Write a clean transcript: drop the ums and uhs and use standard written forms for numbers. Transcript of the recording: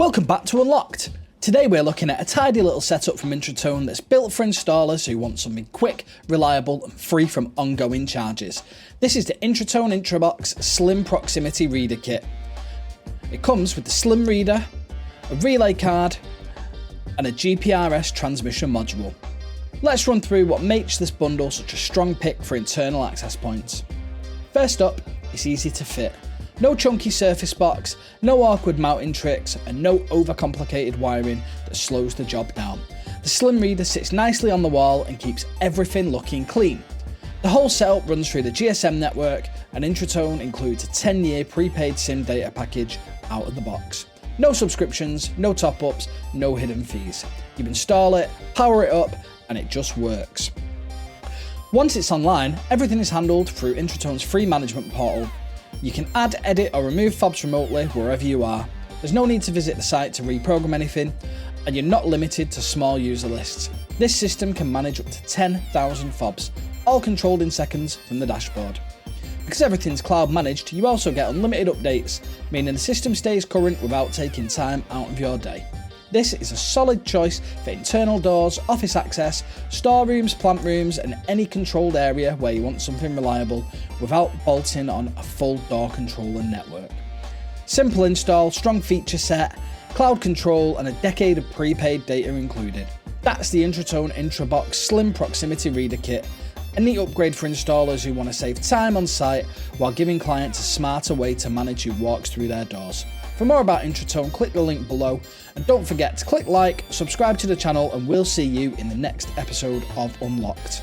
Welcome back to Unlocked. Today we're looking at a tidy little setup from Intratone that's built for installers who want something quick, reliable and free from ongoing charges. This is the Intratone Intrabox Slim Proximity Reader Kit. It comes with the Slim Reader, a relay card and a GPRS transmission module. Let's run through what makes this bundle such a strong pick for internal access points. First up, it's easy to fit. No chunky surface box, no awkward mounting tricks, and no overcomplicated wiring that slows the job down. The Slim Reader sits nicely on the wall and keeps everything looking clean. The whole setup runs through the GSM network, and Intratone includes a 10-year prepaid SIM data package out of the box. No subscriptions, no top-ups, no hidden fees. You install it, power it up, and it just works. Once it's online, everything is handled through Intratone's free management portal. You can add, edit or remove fobs remotely wherever you are. There's no need to visit the site to reprogram anything, and you're not limited to small user lists. This system can manage up to 10,000 fobs, all controlled in seconds from the dashboard. Because everything's cloud managed, you also get unlimited updates, meaning the system stays current without taking time out of your day. This is a solid choice for internal doors, office access, storerooms, plant rooms and any controlled area where you want something reliable without bolting on a full door controller network. Simple install, strong feature set, cloud control and a decade of prepaid data included. That's the Intratone Intrabox Slim Proximity Reader Kit, a neat upgrade for installers who want to save time on site while giving clients a smarter way to manage who walks through their doors. For more about Intratone, click the link below and don't forget to click like, subscribe to the channel and we'll see you in the next episode of Unlocked.